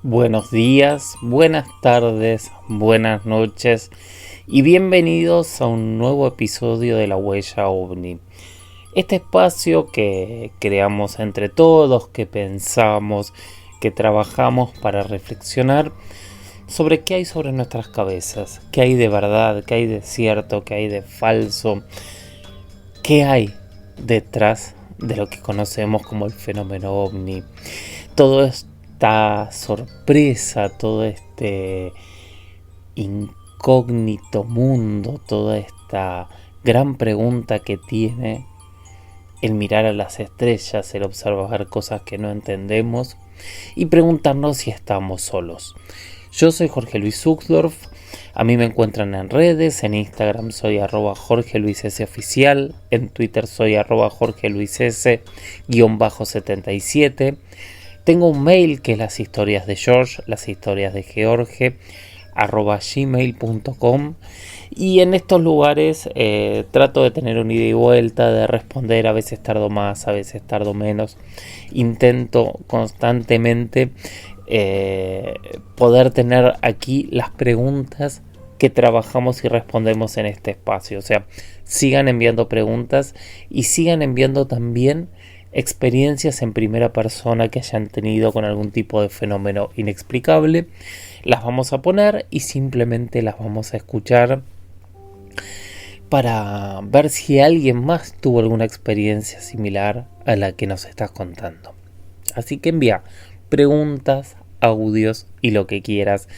Buenos días, buenas tardes, buenas noches y bienvenidos a un nuevo episodio de La Huella OVNI. Este espacio que creamos entre todos, que pensamos, que trabajamos para reflexionar sobre qué hay sobre nuestras cabezas, qué hay de verdad, qué hay de cierto, qué hay de falso, qué hay detrás de lo que conocemos como el fenómeno OVNI. Todo esta sorpresa, todo este incógnito mundo, toda esta gran pregunta que tiene el mirar a las estrellas, el observar cosas que no entendemos y preguntarnos si estamos solos. Yo soy Jorge Luis Uxdorf, a mí me encuentran en redes, en Instagram soy @JorgeLuisSoficial, en Twitter soy @JorgeLuisS_77. Tengo un mail que es las historias de George, las historias de George, @gmail.com, y en estos lugares trato de tener un ida y vuelta, de responder, a veces tardo más, a veces tardo menos. Intento constantemente poder tener aquí las preguntas que trabajamos y respondemos en este espacio. O sea, sigan enviando preguntas y sigan enviando también experiencias en primera persona que hayan tenido con algún tipo de fenómeno inexplicable. Las vamos a poner y simplemente las vamos a escuchar para ver si alguien más tuvo alguna experiencia similar a la que nos estás contando. Así que envía preguntas, audios y lo que quieras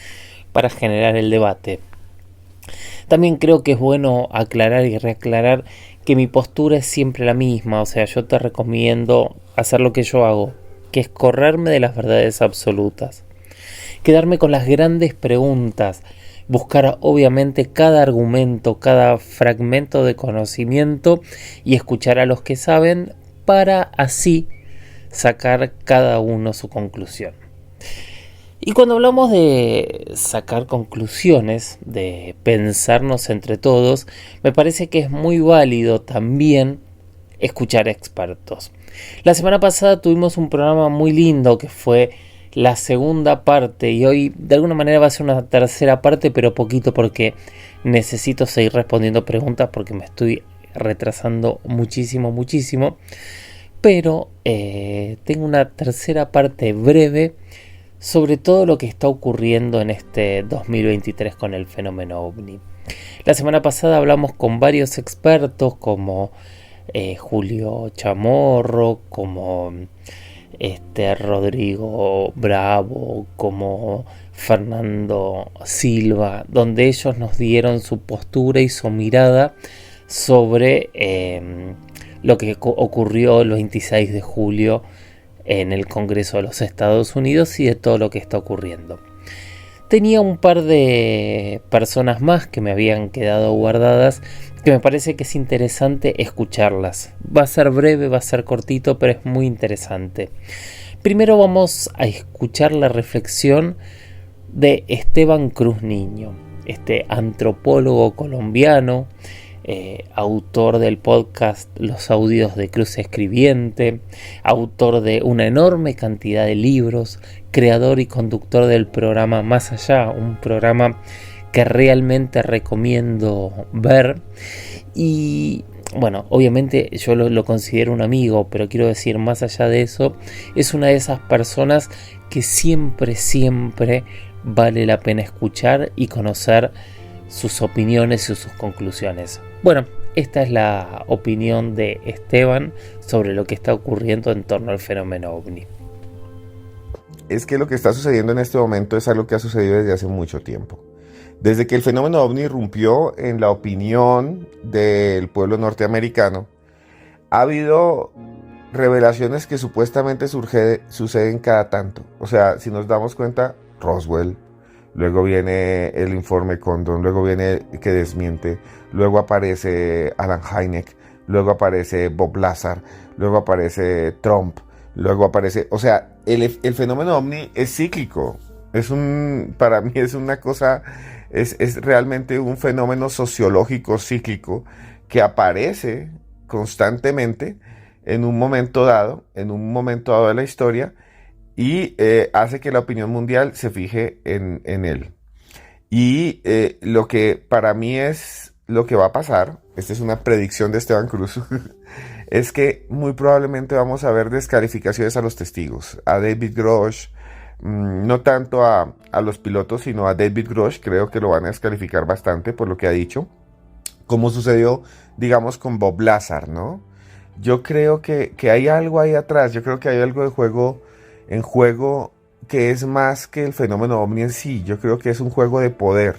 para generar el debate. También creo que es bueno aclarar y reaclarar que mi postura es siempre la misma. O sea, yo te recomiendo hacer lo que yo hago, que es correrme de las verdades absolutas, quedarme con las grandes preguntas, buscar obviamente cada argumento, cada fragmento de conocimiento y escuchar a los que saben para así sacar cada uno su conclusión. Y cuando hablamos de sacar conclusiones, de pensarnos entre todos, me parece que es muy válido también escuchar expertos. La semana pasada tuvimos un programa muy lindo que fue la segunda parte y hoy de alguna manera va a ser una tercera parte, pero poquito porque necesito seguir respondiendo preguntas porque me estoy retrasando muchísimo. Pero tengo una tercera parte breve sobre todo lo que está ocurriendo en este 2023 con el fenómeno OVNI. La semana pasada hablamos con varios expertos como Julio Chamorro, como Rodrigo Bravo, como Fernando Silva, donde ellos nos dieron su postura y su mirada sobre lo que ocurrió el 26 de julio en el Congreso de los Estados Unidos y de todo lo que está ocurriendo. Tenía un par de personas más que me habían quedado guardadas que me parece que es interesante escucharlas. Va a ser breve, va a ser cortito, pero es muy interesante. Primero vamos a escuchar la reflexión de Esteban Cruz Niño, este antropólogo colombiano, autor del podcast Los Audios de Cruz Escribiente, autor de una enorme cantidad de libros, creador y conductor del programa Más Allá, un programa que realmente recomiendo ver. Y bueno, obviamente yo lo considero un amigo, pero quiero decir, más allá de eso, es una de esas personas que siempre vale la pena escuchar y conocer sus opiniones y sus conclusiones. Bueno, esta es la opinión de Esteban sobre lo que está ocurriendo en torno al fenómeno OVNI. Es que lo que está sucediendo en este momento es algo que ha sucedido desde hace mucho tiempo. Desde que el fenómeno OVNI irrumpió en la opinión del pueblo norteamericano, ha habido revelaciones que supuestamente suceden cada tanto. O sea, si nos damos cuenta, Roswell, luego viene el informe Condon, luego viene que desmiente, luego aparece Alan Hynek, luego aparece Bob Lazar, luego aparece Trump, luego aparece... O sea, el fenómeno OVNI es cíclico. Para mí es una cosa, es realmente un fenómeno sociológico cíclico que aparece constantemente en un momento dado de la historia y hace que la opinión mundial se fije en él. Y lo que para mí es lo que va a pasar, esta es una predicción de Esteban Cruz, es que muy probablemente vamos a ver descalificaciones a los testigos, a David Grosh, no tanto a los pilotos, sino a David Grosh, creo que lo van a descalificar bastante por lo que ha dicho, como sucedió, digamos, con Bob Lazar, ¿no? Yo creo que hay algo ahí atrás, yo creo que hay algo de juego en juego que es más que el fenómeno ovni en sí, yo creo que es un juego de poder,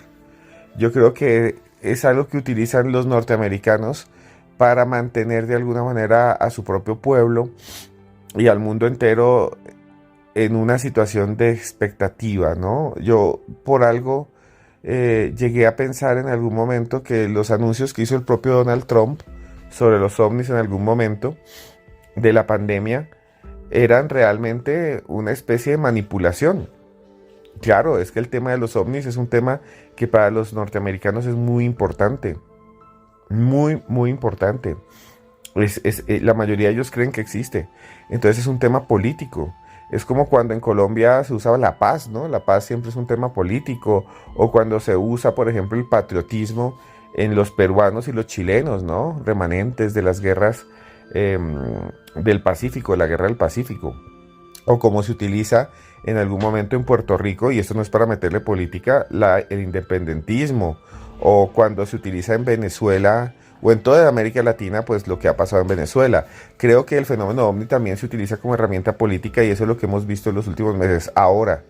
yo creo que es algo que utilizan los norteamericanos para mantener de alguna manera a su propio pueblo y al mundo entero en una situación de expectativa, ¿no? Yo por algo llegué a pensar en algún momento que los anuncios que hizo el propio Donald Trump sobre los ovnis en algún momento de la pandemia eran realmente una especie de manipulación. Claro, es que el tema de los ovnis es un tema que para los norteamericanos es muy importante, muy importante. La mayoría de ellos creen que existe. Entonces es un tema político. Es como cuando en Colombia se usaba la paz, ¿no? La paz siempre es un tema político. O cuando se usa, por ejemplo, el patriotismo en los peruanos y los chilenos, ¿no? Remanentes de las guerras del Pacífico, la guerra del Pacífico. O como se utiliza en algún momento en Puerto Rico, y esto no es para meterle política, el independentismo. O cuando se utiliza en Venezuela o en toda América Latina, pues lo que ha pasado en Venezuela. Creo que el fenómeno ovni también se utiliza como herramienta política y eso es lo que hemos visto en los últimos meses. Ahora,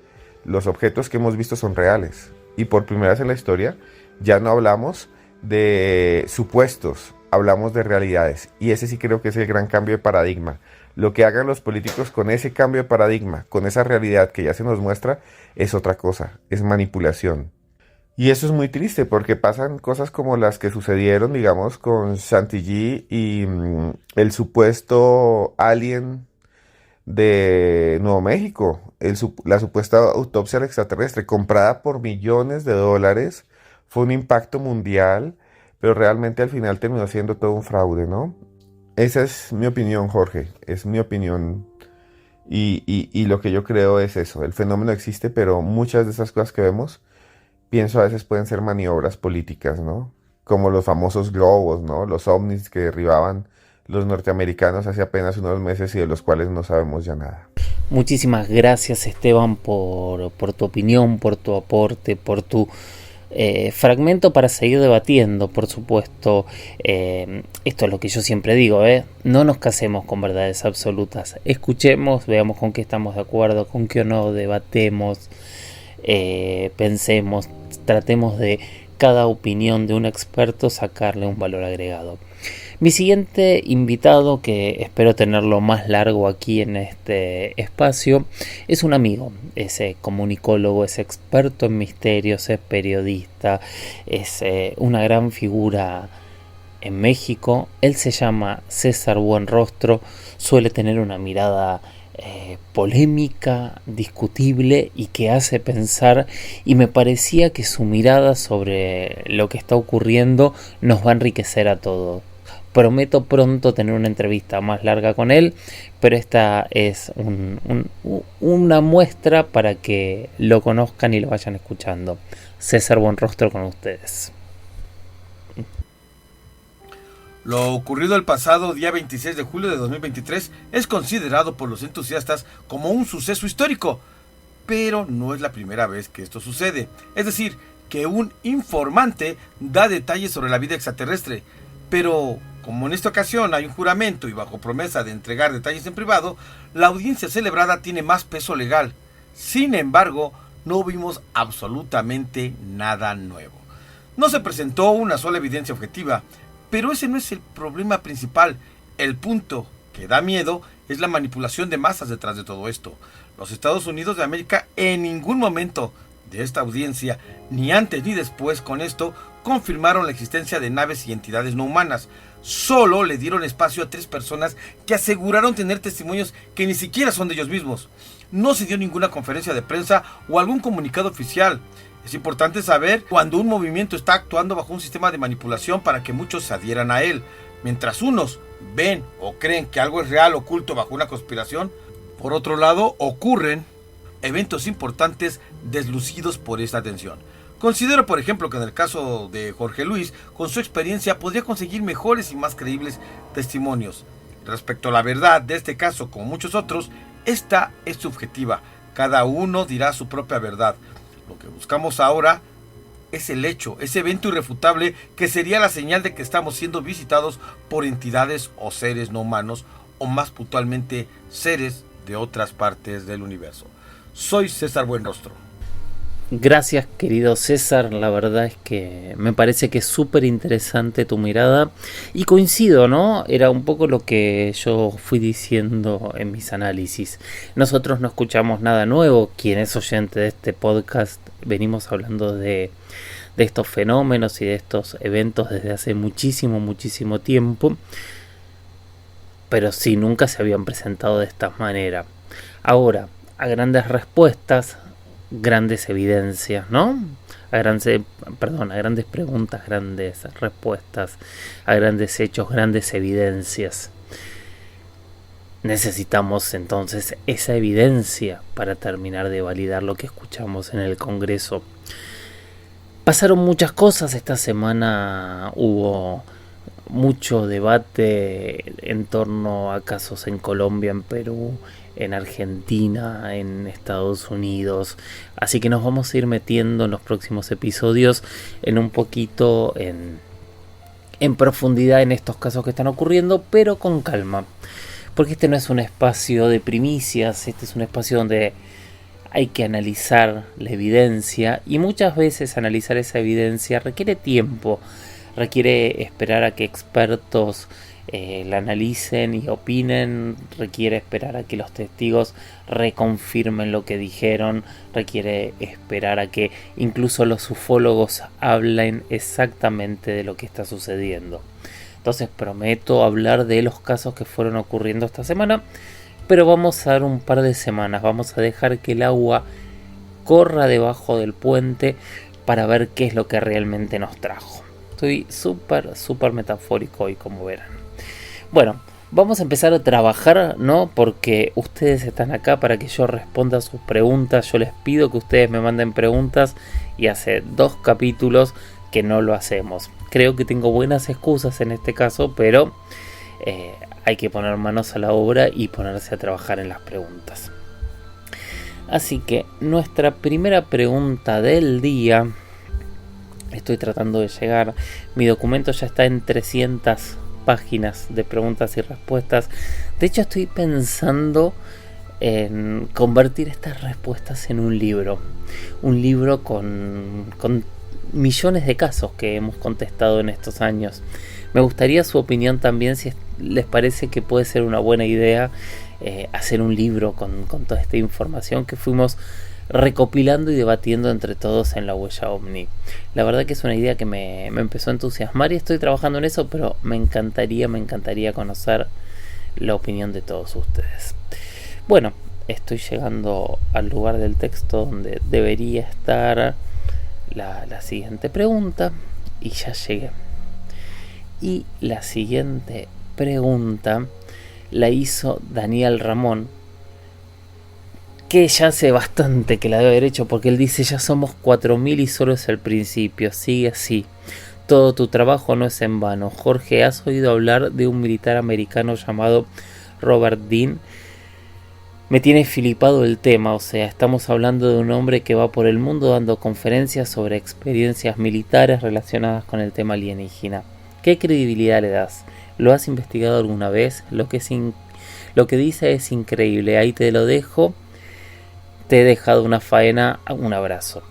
los objetos que hemos visto son reales. Y por primera vez en la historia ya no hablamos de supuestos, hablamos de realidades. Y ese sí creo que es el gran cambio de paradigma. Lo que hagan los políticos con ese cambio de paradigma, con esa realidad que ya se nos muestra, es otra cosa, es manipulación. Y eso es muy triste porque pasan cosas como las que sucedieron, digamos, con Chantilly y el supuesto alien de Nuevo México, la supuesta autopsia al extraterrestre, comprada por millones de dólares, fue un impacto mundial, pero realmente al final terminó siendo todo un fraude, ¿no? Esa es mi opinión, Jorge, es mi opinión y lo que yo creo es eso, el fenómeno existe, pero muchas de esas cosas que vemos pienso a veces pueden ser maniobras políticas, ¿no? Como los famosos globos, ¿no? Los ovnis que derribaban los norteamericanos hace apenas unos meses y de los cuales no sabemos ya nada. Muchísimas gracias, Esteban, por tu opinión, por tu aporte, por tu fragmento para seguir debatiendo, por supuesto. Esto es lo que yo siempre digo, no nos casemos con verdades absolutas. Escuchemos, veamos con qué estamos de acuerdo, con qué no, debatemos. Pensemos, tratemos de cada opinión de un experto sacarle un valor agregado. Mi siguiente invitado, que espero tenerlo más largo aquí en este espacio, es un amigo, es comunicólogo, es experto en misterios, es periodista, es una gran figura en México. Él se llama César Buenrostro, suele tener una mirada polémica, discutible y que hace pensar, y me parecía que su mirada sobre lo que está ocurriendo nos va a enriquecer a todos. Prometo pronto tener una entrevista más larga con él, pero esta es una muestra para que lo conozcan y lo vayan escuchando. César Buenrostro con ustedes. Lo ocurrido el pasado día 26 de julio de 2023 es considerado por los entusiastas como un suceso histórico, pero no es la primera vez que esto sucede. Es decir, que un informante da detalles sobre la vida extraterrestre, pero como en esta ocasión hay un juramento y bajo promesa de entregar detalles en privado, la audiencia celebrada tiene más peso legal. Sin embargo, no vimos absolutamente nada nuevo. No se presentó una sola evidencia objetiva, pero ese no es el problema principal. El punto que da miedo es la manipulación de masas detrás de todo esto. Los Estados Unidos de América en ningún momento de esta audiencia, ni antes ni después con esto, confirmaron la existencia de naves y entidades no humanas. Solo le dieron espacio a 3 personas que aseguraron tener testimonios que ni siquiera son de ellos mismos. No se dio ninguna conferencia de prensa o algún comunicado oficial. Es importante saber cuando un movimiento está actuando bajo un sistema de manipulación para que muchos se adhieran a él. Mientras unos ven o creen que algo es real oculto bajo una conspiración, Por otro lado, ocurren eventos importantes deslucidos por esta tensión. Considero, por ejemplo, que en el caso de Jorge Luis, con su experiencia podría conseguir mejores y más creíbles testimonios. Respecto a la verdad de este caso, como muchos otros, esta es subjetiva. Cada uno dirá su propia verdad. Lo que buscamos ahora es el hecho, ese evento irrefutable que sería la señal de que estamos siendo visitados por entidades o seres no humanos, o más puntualmente, seres de otras partes del universo. Soy César Buenrostro. Gracias, querido César, la verdad es que me parece que es súper interesante tu mirada y coincido, ¿no? Era un poco lo que yo fui diciendo en mis análisis. Nosotros no escuchamos nada nuevo, quien es oyente de este podcast, venimos hablando de estos fenómenos y de estos eventos desde hace muchísimo tiempo, pero sí, nunca se habían presentado de esta manera. Ahora, a grandes respuestas, grandes evidencias, ¿no? A grandes preguntas, grandes respuestas, a grandes hechos, grandes evidencias. Necesitamos entonces esa evidencia para terminar de validar lo que escuchamos en el Congreso. Pasaron muchas cosas esta semana, hubo mucho debate en torno a casos en Colombia, en Perú, en Argentina, en Estados Unidos, así que nos vamos a ir metiendo en los próximos episodios en un poquito en profundidad en estos casos que están ocurriendo, pero con calma, porque este no es un espacio de primicias, este es un espacio donde hay que analizar la evidencia, y muchas veces analizar esa evidencia requiere tiempo, requiere esperar a que expertos la analicen y opinen, requiere esperar a que los testigos reconfirmen lo que dijeron, requiere esperar a que incluso los ufólogos hablen exactamente de lo que está sucediendo. Entonces prometo hablar de los casos que fueron ocurriendo esta semana, pero vamos a dar un par de semanas, vamos a dejar que el agua corra debajo del puente para ver qué es lo que realmente nos trajo. Estoy súper metafórico hoy, como verán. Bueno, vamos a empezar a trabajar, ¿no? Porque ustedes están acá para que yo responda a sus preguntas. Yo les pido que ustedes me manden preguntas y hace 2 capítulos que no lo hacemos. Creo que tengo buenas excusas en este caso, pero hay que poner manos a la obra y ponerse a trabajar en las preguntas. Así que nuestra primera pregunta del día, estoy tratando de llegar, mi documento ya está en 300 páginas de preguntas y respuestas. De hecho, estoy pensando en convertir estas respuestas en un libro con millones de casos que hemos contestado en estos años. Me gustaría su opinión también, si les parece que puede ser una buena idea hacer un libro con toda esta información que fuimos recopilando y debatiendo entre todos en la Huella OVNI. La verdad que es una idea que me empezó a entusiasmar y estoy trabajando en eso, pero me encantaría conocer la opinión de todos ustedes. Bueno, estoy llegando al lugar del texto donde debería estar la siguiente pregunta, y ya llegué. Y la siguiente pregunta la hizo Daniel Ramón, que ya hace bastante que la debe haber hecho, porque él dice: ya somos 4000 y solo es el principio, sigue así, todo tu trabajo no es en vano. Jorge, ¿has oído hablar de un militar americano llamado Robert Dean? Me tiene flipado el tema, o sea, estamos hablando de un hombre que va por el mundo dando conferencias sobre experiencias militares relacionadas con el tema alienígena. ¿Qué credibilidad le das? ¿Lo has investigado alguna vez? Lo que dice es increíble, ahí te lo dejo. Te he dejado una faena, un abrazo.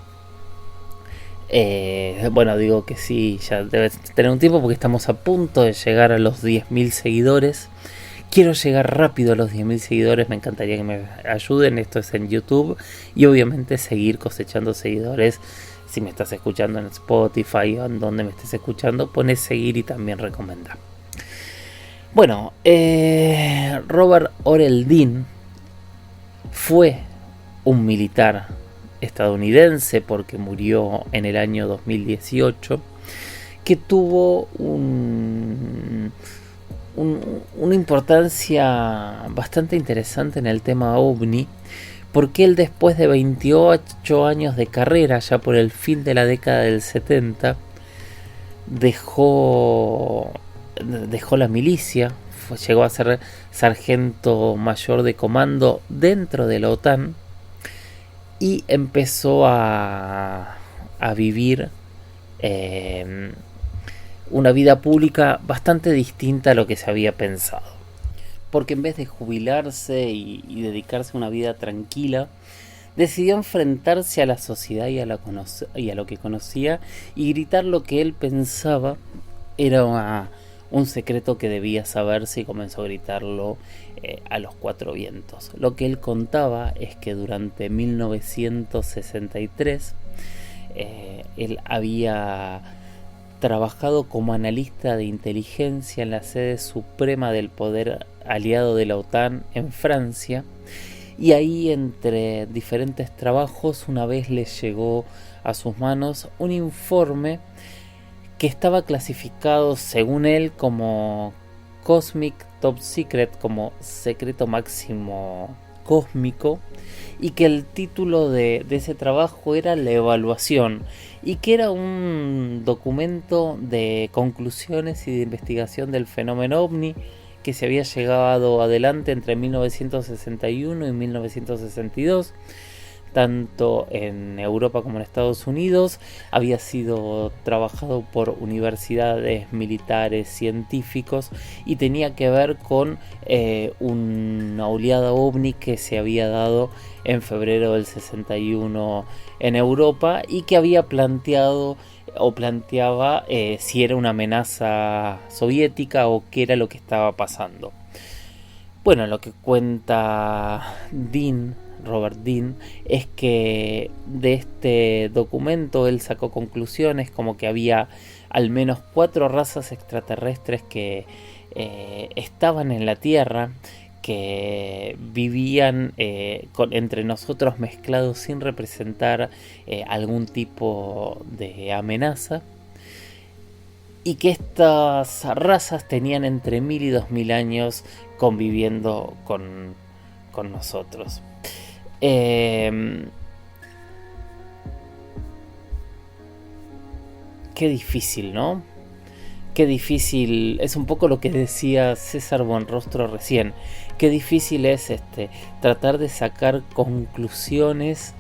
Bueno, digo que sí, ya debes tener un tiempo porque estamos a punto de llegar a los 10.000 seguidores. Quiero llegar rápido a los 10.000 seguidores, me encantaría que me ayuden, esto es en YouTube. Y obviamente seguir cosechando seguidores. Si me estás escuchando en Spotify o en donde me estés escuchando, pones seguir y también recomendar. Bueno, Robert Orel Dean fue un militar estadounidense, porque murió en el año 2018, que tuvo una importancia bastante interesante en el tema ovni, porque él, después de 28 años de carrera, ya por el fin de la década del 70, dejó la milicia, llegó a ser sargento mayor de comando dentro de la OTAN y empezó a vivir una vida pública bastante distinta a lo que se había pensado. Porque en vez de jubilarse y dedicarse a una vida tranquila, decidió enfrentarse a la sociedad y a lo que conocía, y gritar lo que él pensaba era un secreto que debía saberse, y comenzó a gritarlo a los cuatro vientos. Lo que él contaba es que durante 1963 él había trabajado como analista de inteligencia en la sede suprema del poder aliado de la OTAN en Francia, y ahí, entre diferentes trabajos, una vez le llegó a sus manos un informe que estaba clasificado, según él, como Cosmic Top Secret, como secreto máximo cósmico, y que el título de ese trabajo era La Evaluación, y que era un documento de conclusiones y de investigación del fenómeno ovni que se había llevado adelante entre 1961 y 1962, tanto en Europa como en Estados Unidos. Había sido trabajado por universidades, militares, científicos, y tenía que ver con una oleada ovni que se había dado en febrero del 61 en Europa, y que había planteaba si era una amenaza soviética o qué era lo que estaba pasando. Bueno, lo que cuenta Robert Dean, es que de este documento él sacó conclusiones como que había al menos 4 razas extraterrestres que estaban en la Tierra, que vivían entre nosotros mezclados sin representar algún tipo de amenaza, y que estas razas tenían entre 1000 y 2000 años conviviendo con nosotros. Qué difícil, ¿no? Qué difícil, es un poco lo que decía César Buenrostro recién. Qué difícil es tratar de sacar conclusiones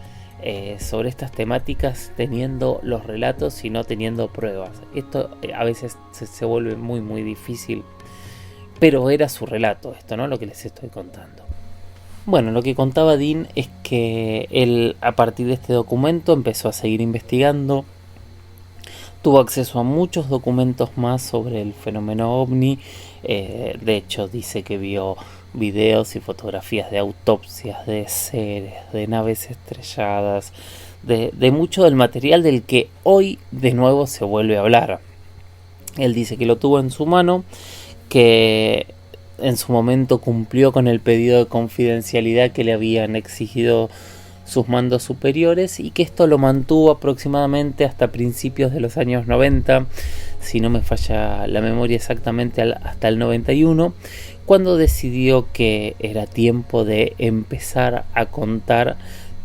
sobre estas temáticas teniendo los relatos y no teniendo pruebas. Esto a veces se vuelve muy muy difícil, pero era su relato esto, ¿no? Lo que les estoy contando. Bueno, lo que contaba Dean es que él, a partir de este documento, empezó a seguir investigando. Tuvo acceso a muchos documentos más sobre el fenómeno ovni. De hecho, dice que vio videos y fotografías de autopsias, de seres, de naves estrelladas, de mucho del material del que hoy de nuevo se vuelve a hablar. Él dice que lo tuvo en su mano, que en su momento cumplió con el pedido de confidencialidad que le habían exigido sus mandos superiores, y que esto lo mantuvo aproximadamente hasta principios de los años 90, si no me falla la memoria exactamente, hasta el 91, cuando decidió que era tiempo de empezar a contar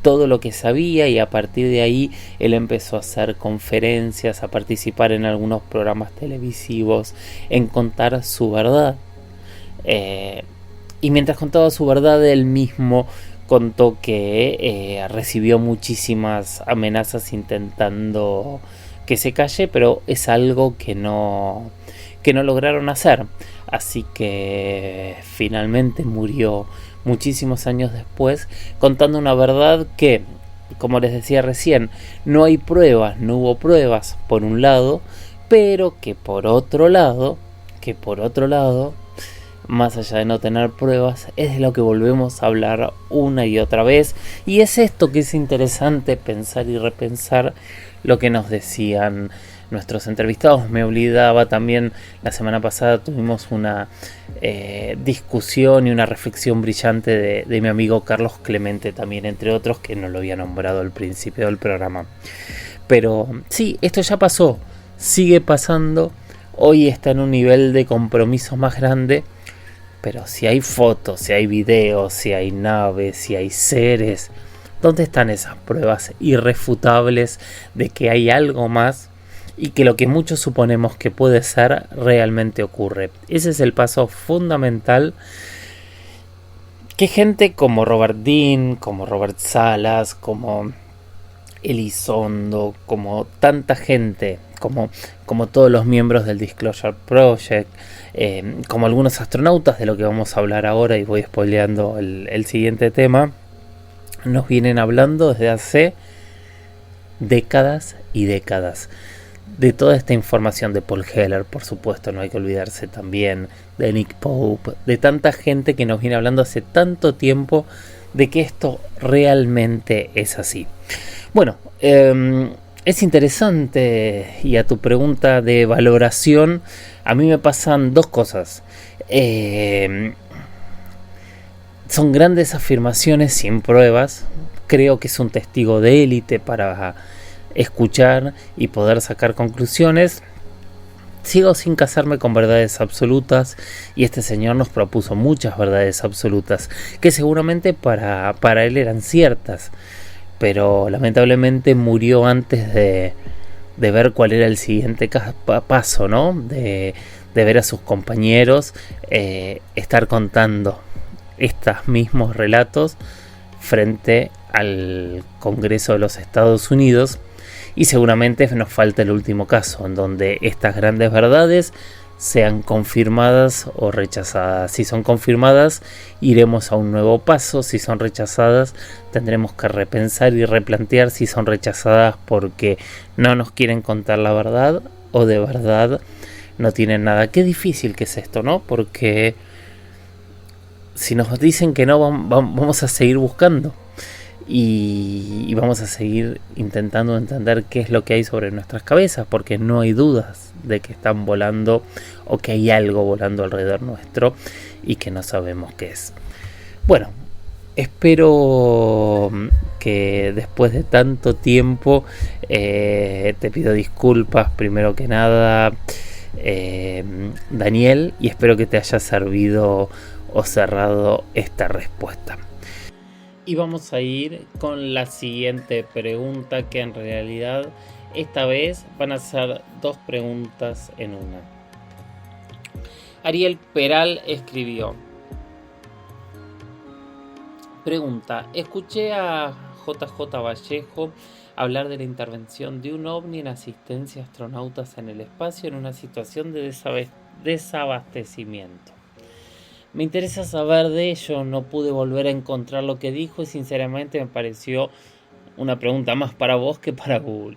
todo lo que sabía, y a partir de ahí él empezó a hacer conferencias, a participar en algunos programas televisivos, en contar su verdad. Y mientras contaba su verdad, él mismo contó que recibió muchísimas amenazas intentando que se calle, pero es algo que no lograron hacer. Así que finalmente murió muchísimos años después, contando una verdad que, como les decía recién, no hay pruebas, no hubo pruebas por un lado, pero que por otro lado, más allá de no tener pruebas, es de lo que volvemos a hablar una y otra vez. Y es esto que es interesante pensar y repensar lo que nos decían nuestros entrevistados. Me olvidaba también, la semana pasada tuvimos una discusión y una reflexión brillante de mi amigo Carlos Clemente también, entre otros, que no lo había nombrado al principio del programa. Pero sí, esto ya pasó, sigue pasando. hoy está en un nivel de compromiso más grande, pero si hay fotos, si hay videos, si hay naves, si hay seres, ¿dónde están esas pruebas irrefutables de que hay algo más y que lo que muchos suponemos que puede ser realmente ocurre? Ese es el paso fundamental que gente como Robert Dean, como Robert Salas, como Elizondo, como tanta gente, como todos los miembros del Disclosure Project, como algunos astronautas de lo que vamos a hablar ahora, y voy spoileando el siguiente tema, nos vienen hablando desde hace décadas y décadas de toda esta información, de Paul Heller, por supuesto, no hay que olvidarse también de Nick Pope, de tanta gente que nos viene hablando hace tanto tiempo de que esto realmente es así. Bueno, es interesante, y a tu pregunta de valoración, a mí me pasan dos cosas. Son grandes afirmaciones sin pruebas. Creo que es un testigo de élite para escuchar y poder sacar conclusiones. Sigo sin casarme con verdades absolutas, y este señor nos propuso muchas verdades absolutas que seguramente para él eran ciertas, pero lamentablemente murió antes de ver cuál era el siguiente paso, ¿no? De ver a sus compañeros estar contando estos mismos relatos frente al Congreso de los Estados Unidos, y seguramente nos falta el último caso en donde estas grandes verdades sean confirmadas o rechazadas. Si son confirmadas, iremos a un nuevo paso. Si son rechazadas, tendremos que repensar y replantear si son rechazadas porque no nos quieren contar la verdad o de verdad no tienen nada. Qué difícil que es esto, ¿no? Porque si nos dicen que no, vamos a seguir buscando y vamos a seguir intentando entender qué es lo que hay sobre nuestras cabezas, porque no hay dudas de que están volando o que hay algo volando alrededor nuestro y que no sabemos qué es. Bueno, espero que después de tanto tiempo te pido disculpas primero que nada, Daniel, y espero que te haya servido o cerrado esta respuesta. Y vamos a ir con la siguiente pregunta, que en realidad esta vez van a ser dos preguntas en una. Ariel Peral escribió: pregunta, escuché a JJ Vallejo hablar de la intervención de un ovni en asistencia a astronautas en el espacio en una situación de desabastecimiento. Me interesa saber de ello, no pude volver a encontrar lo que dijo y sinceramente me pareció una pregunta más para vos que para Google.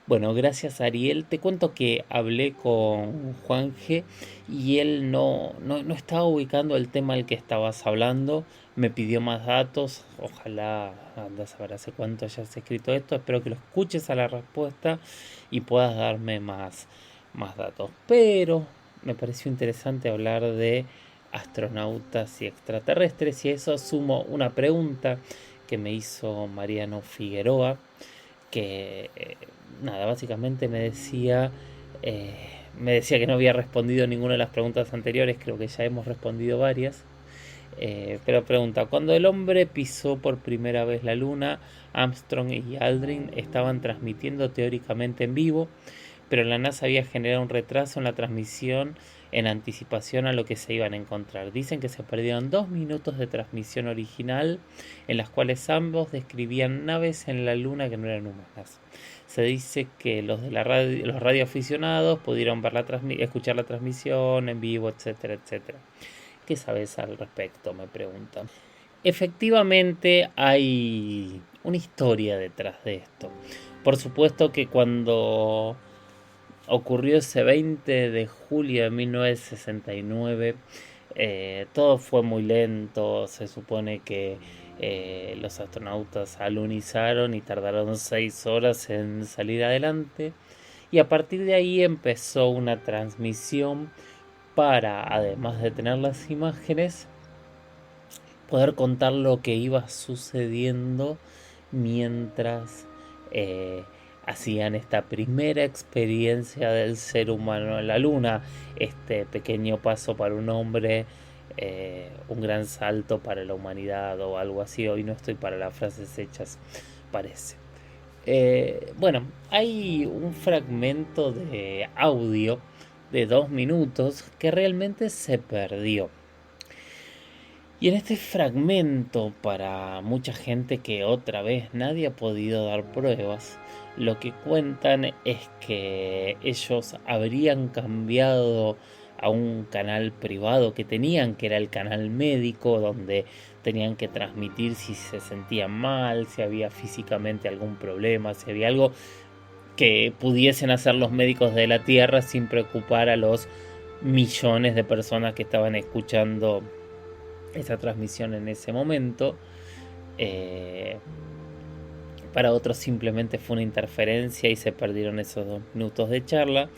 Bueno, gracias Ariel. Te cuento que hablé con Juan G y él no estaba ubicando el tema del que estabas hablando. Me pidió más datos. Ojalá, andas a saber hace cuánto hayas escrito esto. Espero que lo escuches a la respuesta y puedas darme más datos. Pero me pareció interesante hablar de astronautas y extraterrestres, y a eso sumo una pregunta que me hizo Mariano Figueroa, que básicamente me decía que no había respondido ninguna de las preguntas anteriores. Creo que ya hemos respondido varias, pero pregunta: cuando el hombre pisó por primera vez la luna, Armstrong y Aldrin estaban transmitiendo teóricamente en vivo, pero la NASA había generado un retraso en la transmisión en anticipación a lo que se iban a encontrar. Dicen que se perdieron 2 minutos de transmisión original en las cuales ambos describían naves en la luna que no eran humanas. Se dice que los radioaficionados pudieron escuchar la transmisión en vivo, etcétera, etcétera. ¿Qué sabes al respecto?, me preguntan. Efectivamente hay una historia detrás de esto. Por supuesto que cuando ocurrió ese 20 de julio de 1969, todo fue muy lento. Se supone que los astronautas alunizaron y tardaron 6 horas en salir adelante, y a partir de ahí empezó una transmisión para, además de tener las imágenes, poder contar lo que iba sucediendo mientras hacían esta primera experiencia del ser humano en la luna, este pequeño paso para un hombre, un gran salto para la humanidad o algo así. Hoy no estoy para las frases hechas, parece. Bueno, hay un fragmento de audio de 2 minutos que realmente se perdió. Y en este fragmento, para mucha gente que otra vez nadie ha podido dar pruebas, lo que cuentan es que ellos habrían cambiado a un canal privado que tenían, que era el canal médico, donde tenían que transmitir si se sentían mal, si había físicamente algún problema, si había algo que pudiesen hacer los médicos de la Tierra sin preocupar a los millones de personas que estaban escuchando esa transmisión en ese momento. Para otros simplemente fue una interferencia y se perdieron esos 2 minutos de charla.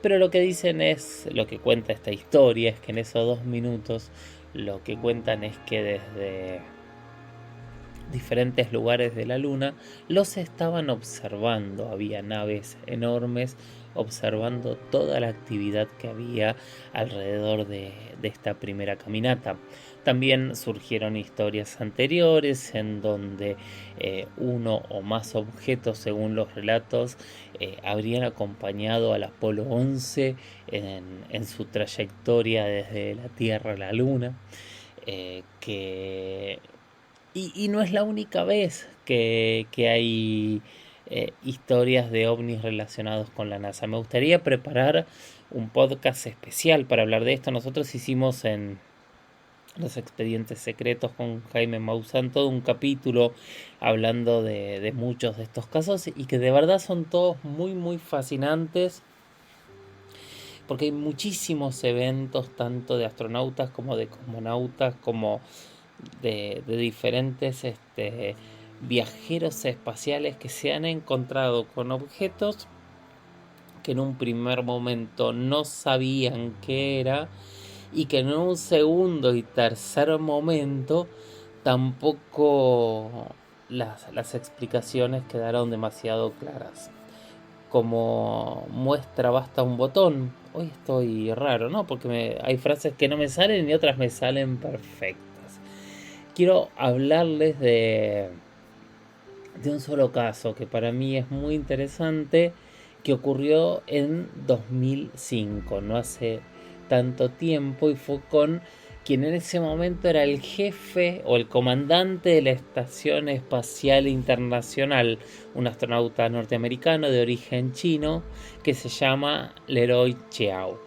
Pero lo que dicen es, lo que cuenta esta historia, es que en esos 2 minutos lo que cuentan es que desde diferentes lugares de la luna los estaban observando. Había naves enormes observando toda la actividad que había alrededor de esta primera caminata. También surgieron historias anteriores en donde uno o más objetos, según los relatos, habrían acompañado al Apolo 11 en su trayectoria desde la Tierra a la Luna. Y no es la única vez que hay historias de ovnis relacionados con la NASA. Me gustaría preparar un podcast especial para hablar de esto. Nosotros hicimos en Los Expedientes Secretos con Jaime Maussan todo un capítulo hablando de muchos de estos casos, y que de verdad son todos muy muy fascinantes, porque hay muchísimos eventos, tanto de astronautas como de cosmonautas, como de diferentes viajeros espaciales que se han encontrado con objetos que en un primer momento no sabían qué era, y que en un segundo y tercer momento tampoco las explicaciones quedaron demasiado claras. Como muestra basta un botón. Hoy estoy raro, ¿no? Porque hay frases que no me salen y otras me salen perfectas. Quiero hablarles de un solo caso que para mí es muy interesante, que ocurrió en 2005, no hace tanto tiempo, y fue con quien en ese momento era el jefe o el comandante de la Estación Espacial Internacional, un astronauta norteamericano de origen chino que se llama Leroy Chiao.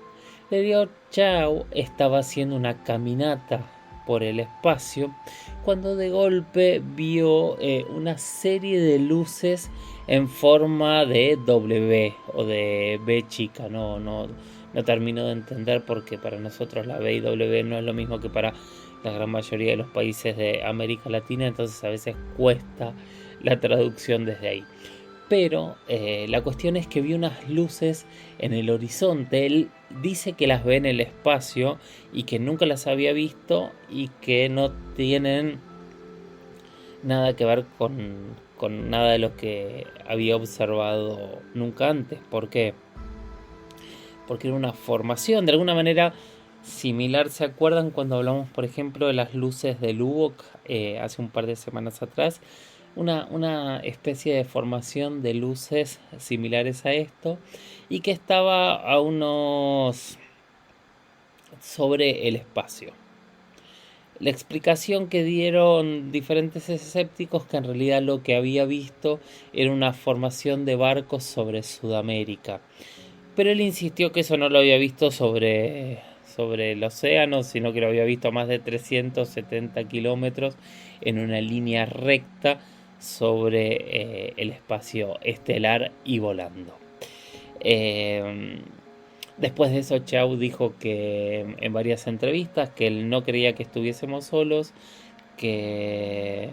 Leroy Chiao estaba haciendo una caminata por el espacio cuando de golpe vio una serie de luces en forma de W o de B chica. No termino de entender, porque para nosotros la B y W no es lo mismo que para la gran mayoría de los países de América Latina, entonces a veces cuesta la traducción desde ahí. Pero la cuestión es que vio unas luces en el horizonte. Él dice que las ve en el espacio y que nunca las había visto, y que no tienen nada que ver con nada de lo que había observado nunca antes. ¿Por qué? Porque era una formación de alguna manera similar. ¿Se acuerdan cuando hablamos, por ejemplo, de las luces de Lubbock hace un par de semanas atrás? Una especie de formación de luces similares a esto, y que estaba a unos sobre el espacio. La explicación que dieron diferentes escépticos, que en realidad lo que había visto era una formación de barcos sobre Sudamérica. Pero él insistió que eso no lo había visto sobre el océano, sino que lo había visto a más de 370 kilómetros en una línea recta sobre el espacio estelar y volando. Después de eso, Chiao dijo que en varias entrevistas que él no creía que estuviésemos solos, que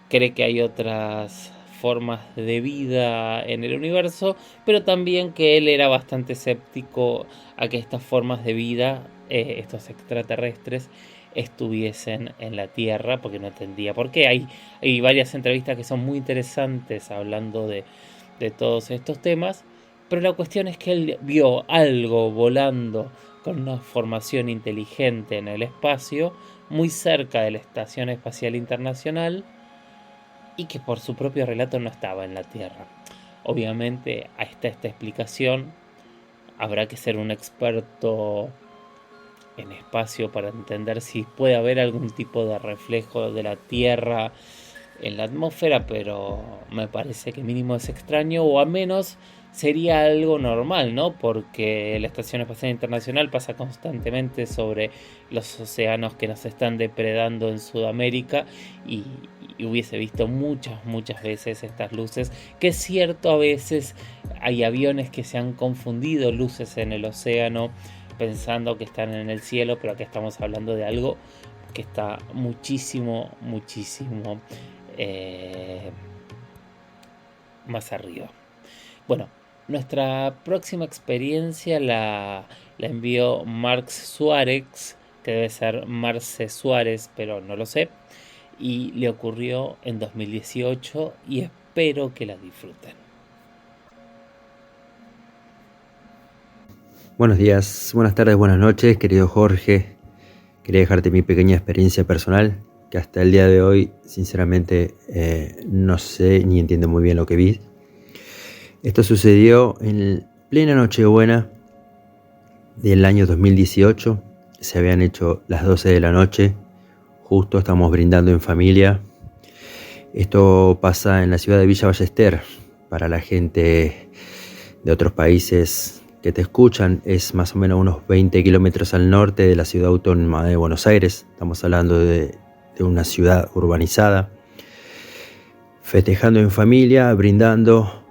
cree que hay otras formas de vida en el universo, pero también que él era bastante escéptico a que estas formas de vida, estos extraterrestres, estuviesen en la Tierra, porque no entendía por qué. Hay varias entrevistas que son muy interesantes hablando de de todos estos temas, pero la cuestión es que él vio algo volando con una formación inteligente en el espacio, muy cerca de la Estación Espacial Internacional, y que por su propio relato no estaba en la Tierra. Obviamente, a esta explicación habrá que ser un experto en espacio para entender si puede haber algún tipo de reflejo de la Tierra en la atmósfera, pero me parece que mínimo es extraño, o al menos sería algo normal, ¿no? Porque la Estación Espacial Internacional pasa constantemente sobre los océanos que nos están depredando en Sudamérica, y hubiese visto muchas veces estas luces, que es cierto, a veces hay aviones que se han confundido luces en el océano pensando que están en el cielo, pero aquí estamos hablando de algo que está muchísimo más arriba. Bueno, nuestra próxima experiencia la envió Marx Suárez, que debe ser Marce Suárez, pero no lo sé, y le ocurrió en 2018 y espero que la disfruten. Buenos días, buenas tardes, buenas noches, querido Jorge. Quería dejarte mi pequeña experiencia personal, que hasta el día de hoy, sinceramente, no sé ni entiendo muy bien lo que vi. Esto sucedió en plena Nochebuena del año 2018. Se habían hecho las 12 de la noche, justo estamos brindando en familia. Esto pasa en la ciudad de Villa Ballester. Para la gente de otros países que te escuchan, es más o menos unos 20 kilómetros al norte de la ciudad autónoma de Buenos Aires. Estamos hablando de una ciudad urbanizada. Festejando en familia, brindando,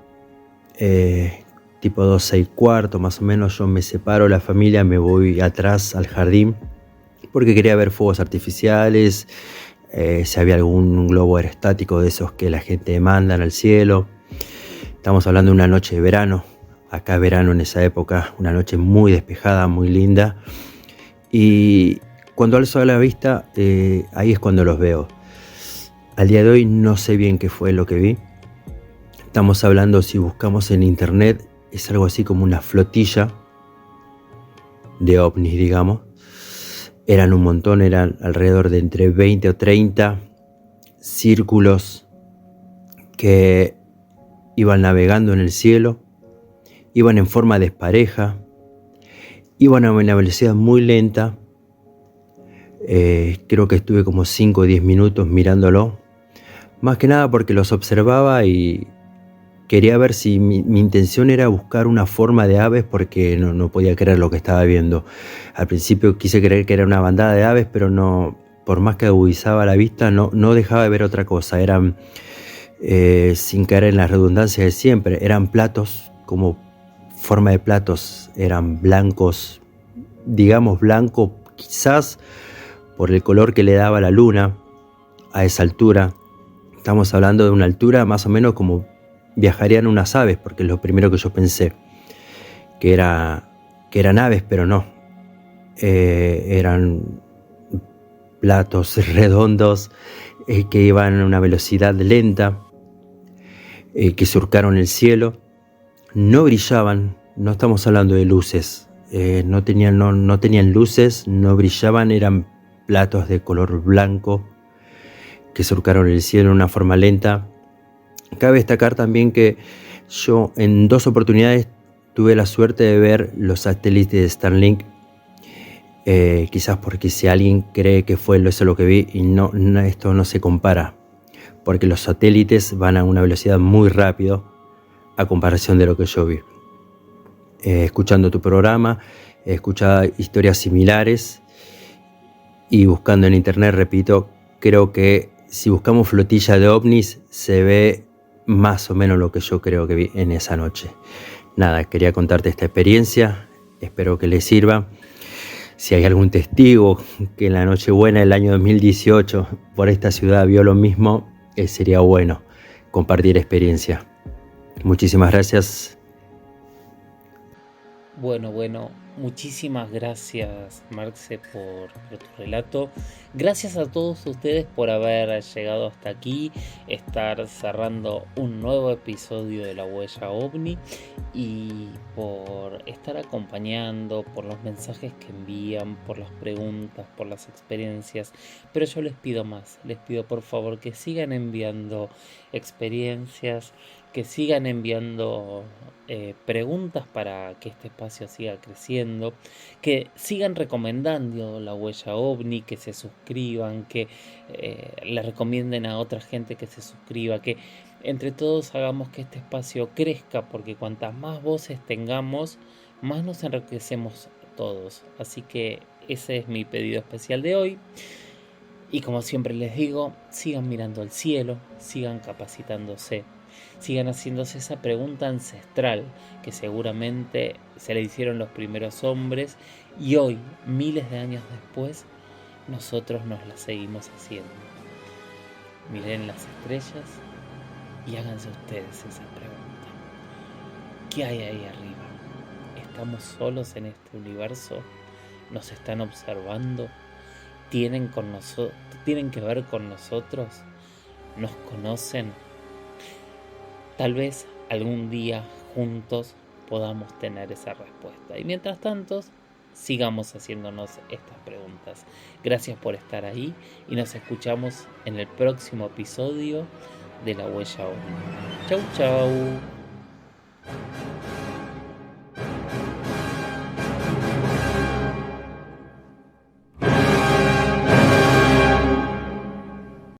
tipo 12:15 más o menos. Yo me separo de la familia, me voy atrás al jardín porque quería ver fuegos artificiales, si había algún globo aerostático de esos que la gente manda al cielo. Estamos hablando de una noche de verano. Acá verano en esa época, una noche muy despejada, muy linda. Y cuando alzo la vista, ahí es cuando los veo. Al día de hoy no sé bien qué fue lo que vi. Estamos hablando, si buscamos en internet, es algo así como una flotilla de ovnis, digamos. Eran un montón, eran alrededor de entre 20 o 30 círculos que iban navegando en el cielo. Iban en forma despareja, iban a una velocidad muy lenta. Creo que estuve como 5 o 10 minutos mirándolo, más que nada porque los observaba y quería ver si mi intención era buscar una forma de aves, porque no podía creer lo que estaba viendo. Al principio quise creer que era una bandada de aves, pero no, por más que agudizaba la vista, no dejaba de ver otra cosa. Eran, sin caer en la redundancia de siempre, eran platos como forma de platos, eran blancos, digamos blanco quizás por el color que le daba la luna a esa altura. Estamos hablando de una altura más o menos como viajarían unas aves, porque es lo primero que yo pensé, que eran aves, pero no, eran platos redondos que iban a una velocidad lenta, que surcaron el cielo. No brillaban, no estamos hablando de luces, no tenían luces, no brillaban, eran platos de color blanco que surcaron el cielo de una forma lenta. Cabe destacar también que yo en 2 oportunidades tuve la suerte de ver los satélites de Starlink, quizás porque si alguien cree que fue eso lo que vi, y no, esto no se compara, porque los satélites van a una velocidad muy rápido a comparación de lo que yo vi. Escuchando tu programa, he escuchado historias similares y buscando en internet, repito, creo que si buscamos flotilla de ovnis se ve más o menos lo que yo creo que vi en esa noche. Nada, quería contarte esta experiencia, espero que les sirva. Si hay algún testigo que en la Nochebuena del año 2018 por esta ciudad vio lo mismo, sería bueno compartir experiencia. Muchísimas gracias. Bueno, Muchísimas gracias, Marce, por tu relato. Gracias a todos ustedes por haber llegado hasta aquí, estar cerrando un nuevo episodio de La Huella OVNI y por estar acompañando, por los mensajes que envían, por las preguntas, por las experiencias. Pero yo les pido más, les pido por favor que sigan enviando experiencias, que sigan enviando preguntas para que este espacio siga creciendo, que sigan recomendando La Huella OVNI, que se suscriban, que le recomienden a otra gente que se suscriba, que entre todos hagamos que este espacio crezca, porque cuantas más voces tengamos, más nos enriquecemos todos. Así que ese es mi pedido especial de hoy. Y como siempre les digo, sigan mirando al cielo, sigan capacitándose, sigan haciéndose esa pregunta ancestral que seguramente se le hicieron los primeros hombres y hoy, miles de años después, nosotros nos la seguimos haciendo. Miren las estrellas y háganse ustedes esa pregunta. ¿Qué hay ahí arriba? ¿Estamos solos en este universo? ¿Nos están observando? ¿Tienen que ver con nosotros? ¿Nos conocen? Tal vez algún día juntos podamos tener esa respuesta. Y mientras tanto, sigamos haciéndonos estas preguntas. Gracias por estar ahí y nos escuchamos en el próximo episodio de La Huella OVNI. Chau, chau.